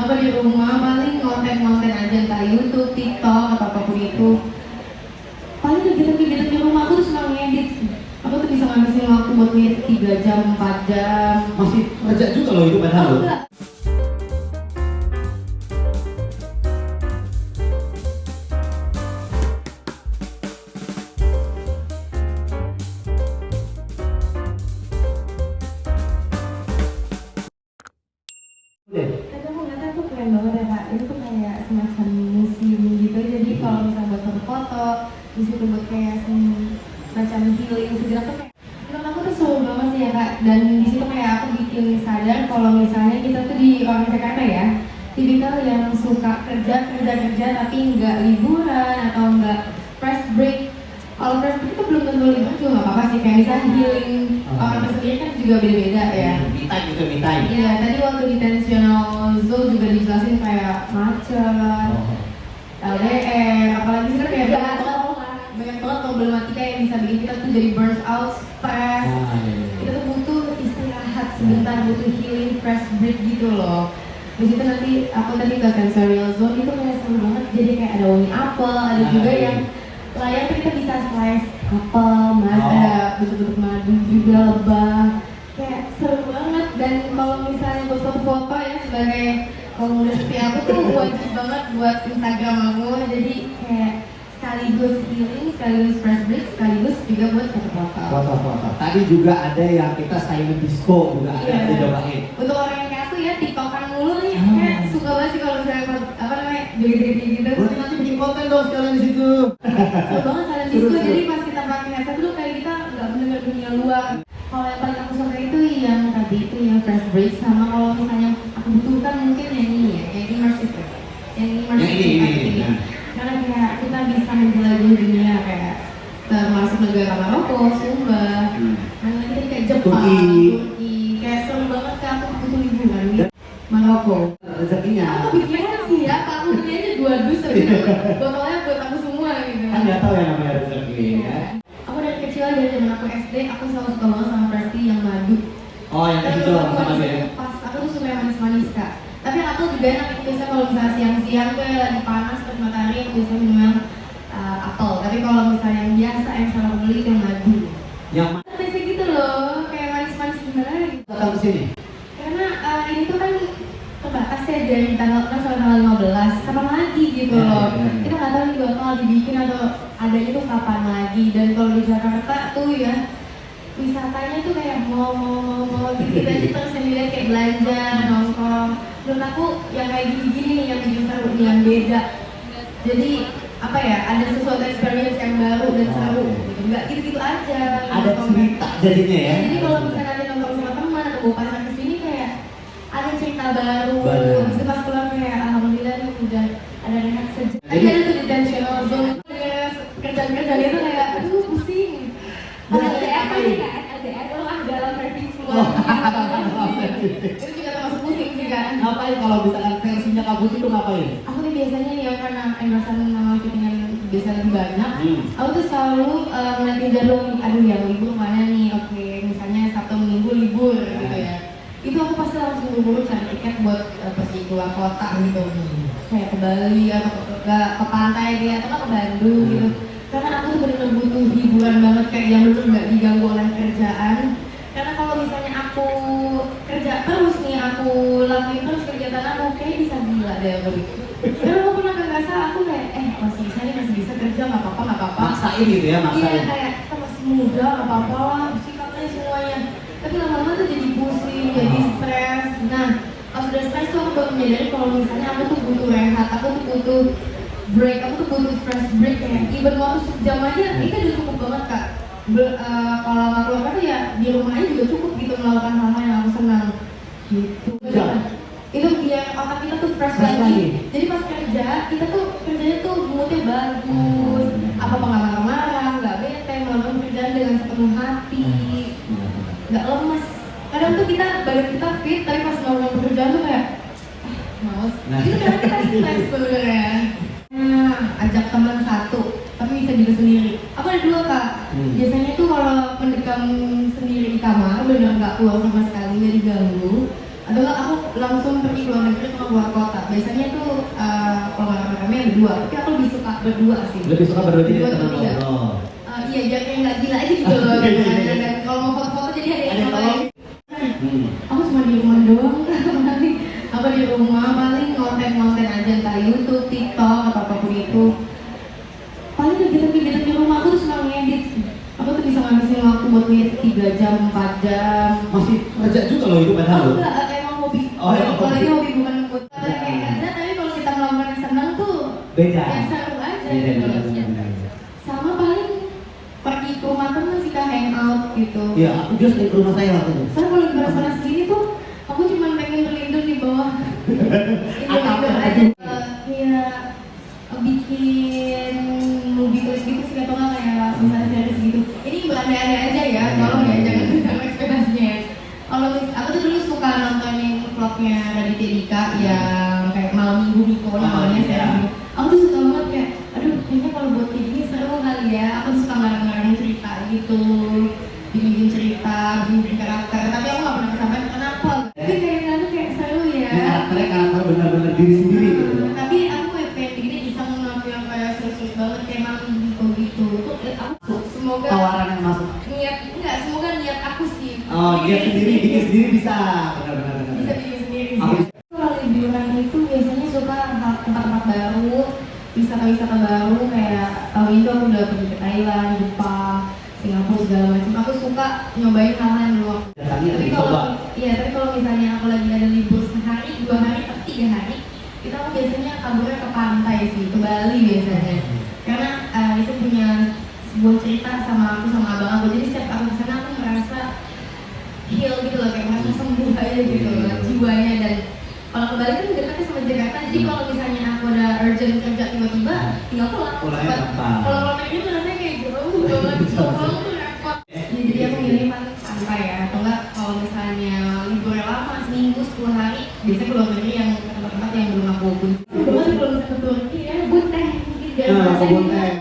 Aku di rumah paling konten-konten aja, entah YouTube, TikTok, atau apapun itu. Paling kegiatan-kegiatan di rumah aku tuh suka ngedit. Aku tuh bisa ngabisin waktu buat ngedit 3 jam, 4 jam. Masih kerja juga loh itu padahal. Oh, enggak. Aku ngeliatnya tuh keren banget ya Kak. Ini tuh kayak semacam museum gitu. Jadi kalau misalnya buat foto-foto, di situ buat kayak semacam healing sejenak tuh kayak menurut aku tuh seru banget sih ya Kak. Dan di situ kayak aku bikin sadar kalau misalnya kita tuh di orang Jakarta ya, tipikal yang suka kerja tapi nggak liburan atau nggak fresh break. Kalau fresh break itu belum tentu liburan juga nggak apa-apa sih. Kayak misalnya healing orang tersendiri kan juga beda-beda ya. Me time gitu, me time. Iya, tadi waktu di tensional zone juga dijelasin kayak macet, LDR, apalagi sih kayak banyak banget problematika yang bisa bikin kita tuh jadi burn out, stres. Kita tuh butuh istirahat sebentar, butuh healing, fresh break gitu loh. Di situ nanti aku tadi ke sensorial zone itu kayak seru banget. Jadi kayak ada wangi apel, ada juga yang layar kita bisa slice apel, ada bentuk-bentuk madu juga, lebah. Kayak seru banget. Dan kalau misalnya buat foto-foto ya sebagai kaum muda seperti aku tuh wajib banget buat Instagram aku. Jadi kayak sekaligus healing, sekaligus fresh break, sekaligus juga buat foto-foto. Foto-foto. Tadi juga ada yang kita silent disco juga ada yang dicobain. Untuk orang yang kayak aku ya tiktokan mulu nih, kayak suka banget sih kalau misalnya apa namanya joget-joget gitu. Berarti nanti bikin konten dong sekalian di situ. Seru banget silent disco. Jadi pas kita pakai headset tuh kayak kita nggak mendengar dunia luar. Kalau yang paling aku suka itu yang tadi itu yang fresh break, sama kalau misalnya aku butuhkan mungkin yang ini ya, yang immersive ya. Yang immersive ini. Karena kayak kita bisa menjelajahi dunia kayak termasuk negara Maroko, Sumba, mana lagi tadi kayak Jepang, Turki. Kayak seru banget Kak, aku butuh liburan di Maroko. Rezekinya. Aku pikiran sih ya, Kak, aku beli aja 2 dus tapi botolnya buat aku semua gitu. Kan nggak tahu ya namanya rezeki ya. Aku dari kecil dari zaman aku SD, aku selalu suka banget sama fresh tea yang madu. Oh yang Dan itu menurut aku sama manis dia. pas, aku tuh suka yang manis-manis Kak. Tapi yang apel juga enak, itu biasanya kalau misalnya siang-siang tuh ya lagi panas terus matahari, aku biasanya minum yang apel. Tapi kalau misalnya yang biasa yang selalu beli itu yang madu. Yang Biasa gitu loh, kayak manis-manis gimana gitu. datang ke sini. Karena ini tuh kan terbatas ya dari tanggal 6 sampai tanggal 15. Kapan lagi gitu loh. Kita nggak tahu nih bakal dibikin atau adanya tuh kapan lagi. Dan kalau di Jakarta tuh ya wisatanya tuh kayak mau gitu aja terus yang dilihat kayak belanja, nongkrong. Menurut aku yang kayak gini-gini nih yang bikin seru, yang beda. Jadi apa ya, ada sesuatu experience yang baru dan seru gitu. Nggak gitu-gitu aja. Ada cerita jadinya ya. Jadi kalau misalnya nanti nongkrong sama teman atau bawa pacar kesini kayak ada cerita baru. Habis itu pas pulang kayak alhamdulillah nih udah ada rehat sejenak. Tadi ada tuh di tensional zone. Kerjaan-kerjaan itu kayak aduh pusing. LDR kan, LDR lah dalam review keluar. Itu juga termasuk pusing sih kan. Ngapain kalau misalkan versinya kabut itu ngapain? Aku tuh biasanya ya karena endorsean sama fittingan biasa lebih banyak. Aku tuh selalu ngeliatin jadwal nih, aduh yang libur mana nih? Oke, misalnya Sabtu Minggu libur gitu ya. Itu aku pasti langsung buru-buru cari tiket buat pergi keluar kota gitu. Kayak ke Bali atau ke pantai gitu atau ke Bandung gitu. Karena aku tuh bener-bener butuh hiburan banget kayak yang bener nggak diganggu oleh kerjaan. Karena kalau misalnya aku kerja terus nih, aku lakuin terus kegiatan aku kayak bisa gila deh aku gitu. Karena aku pernah ngerasa aku kayak masih bisa nih, masih bisa kerja nggak apa-apa. Maksain gitu ya, maksain. Iya kayak kita masih muda nggak apa-apa lah, sikat aja semuanya. Tapi lama-lama tuh jadi pusing, jadi stres. Nah pas udah stres tuh aku baru menyadari kalau misalnya aku tuh butuh rehat, aku tuh butuh break, aku tuh butuh fresh break kayak even waktu sejam aja itu udah cukup banget Kak. Kalau nggak keluar tuh ya di rumah aja juga cukup gitu melakukan hal-hal yang aku senang gitu. Itu biar otak kita tuh fresh lagi. Jadi pas kerja kita tuh kerjanya tuh moodnya bagus, apa nggak marah-marah, nggak bete, melakukan kerjaan dengan sepenuh hati, nggak lemes. Kadang tuh kita badan kita fit tapi pas melakukan pekerjaan tuh kayak males. Itu karena kita stres sebenarnya. Ajak teman satu, tapi bisa juga sendiri. Aku ada 2 Kak. Biasanya tuh kalau mendekam sendiri di kamar, benar nggak keluar sama sekali, nggak diganggu. Atau nggak aku langsung pergi keluar negeri atau keluar kota. biasanya tuh kalau rame-rame berdua, tapi aku lebih suka berdua sih. Lebih suka berdua jadi Berdua teman atau tiga. ngobrol. Iya, biar kayak nggak gila aja gitu loh. Dan kalau mau foto-foto jadi ada yang lain. Aku cuma di rumah doang. Aku di rumah paling konten-konten aja, entah YouTube, TikTok atau apapun itu. Paling kegiatan-kegiatan di rumah aku tuh suka ngedit. Aku tuh bisa ngabisin waktu buat ngedit 3 jam, 4 jam. Masih kerja juga loh itu padahal loh. Enggak, emang hobi. Oh, emang Kalau hobi. ini hobi bukan kayak kerja, tapi kalau kita melakukan yang senang tuh Beda. ya seru aja Beda, gitu. beda. Sama paling pergi ke rumah temen sih kak, hangout gitu. Iya, aku juga sering ke rumah saya waktu itu. Soalnya kalau lagi panas gini tuh, aku cuma pengen berlindung di bawah. Tidur aja. Iya, bikin movie clip gitu sih atau nggak kayak misalnya series gitu. Ini berandai-andai aja ya, tolong ya jangan ekspektasinya ya. Kalau aku tuh dulu suka nontonin vlognya Raditya Dika yang kayak malam minggu Miko namanya series gitu. Aku tuh suka banget kayak, aduh kayaknya kalau buat kayak gini seru kali ya. Aku suka ngarang-ngarang cerita gitu, bikin cerita, bikin karakter. Tapi aku nggak pernah kesampaian kenapa. Tapi kayak seru ya. Karakternya karakter benar-benar diri sendiri gitu. Tapi aku kayak bikinnya iseng yang kayak serius banget kayak malam minggu gitu. Tuh aku semoga Tawaran yang masuk. semoga niat aku sih. Oh, dia sendiri, bikin sendiri bisa. Benar-benar. Bisa bikin sendiri sih. Aku- Kalau liburan itu biasanya suka tempat-tempat baru, wisata-wisata baru kayak tahun itu aku udah pergi ke Thailand, Jepang, Singapura segala macam. Aku suka nyobain hal-hal yang luar. Datangnya Tapi lagi kalau coba. iya, tapi kalau misalnya aku lagi ada libur sehari, 2 hari, atau 3 hari, kita aku biasanya kaburnya ke pantai sih, ke Bali biasanya. Karena itu punya sebuah cerita sama aku sama abang aku. Jadi setiap aku kesana aku merasa heal gitu loh, kayak merasa sembuh aja gitu loh jiwanya. Dan kalau ke Bali kan dekatnya sama Jakarta, jadi kalau misalnya aku ada urgent kerja tiba-tiba tinggal pulang. Pulangnya gampang. Kalau pulang itu rasanya kayak jauh banget, kalau pulang tuh repot. Jadi aku milih paling pantai ya, atau enggak kalau misalnya libur lama seminggu 10 hari, biasanya keluar negeri yang tempat-tempat yang belum aku kunjungi. Belum bisa ke Turki ya, kebun teh mungkin biar Nah, rasanya kebun teh.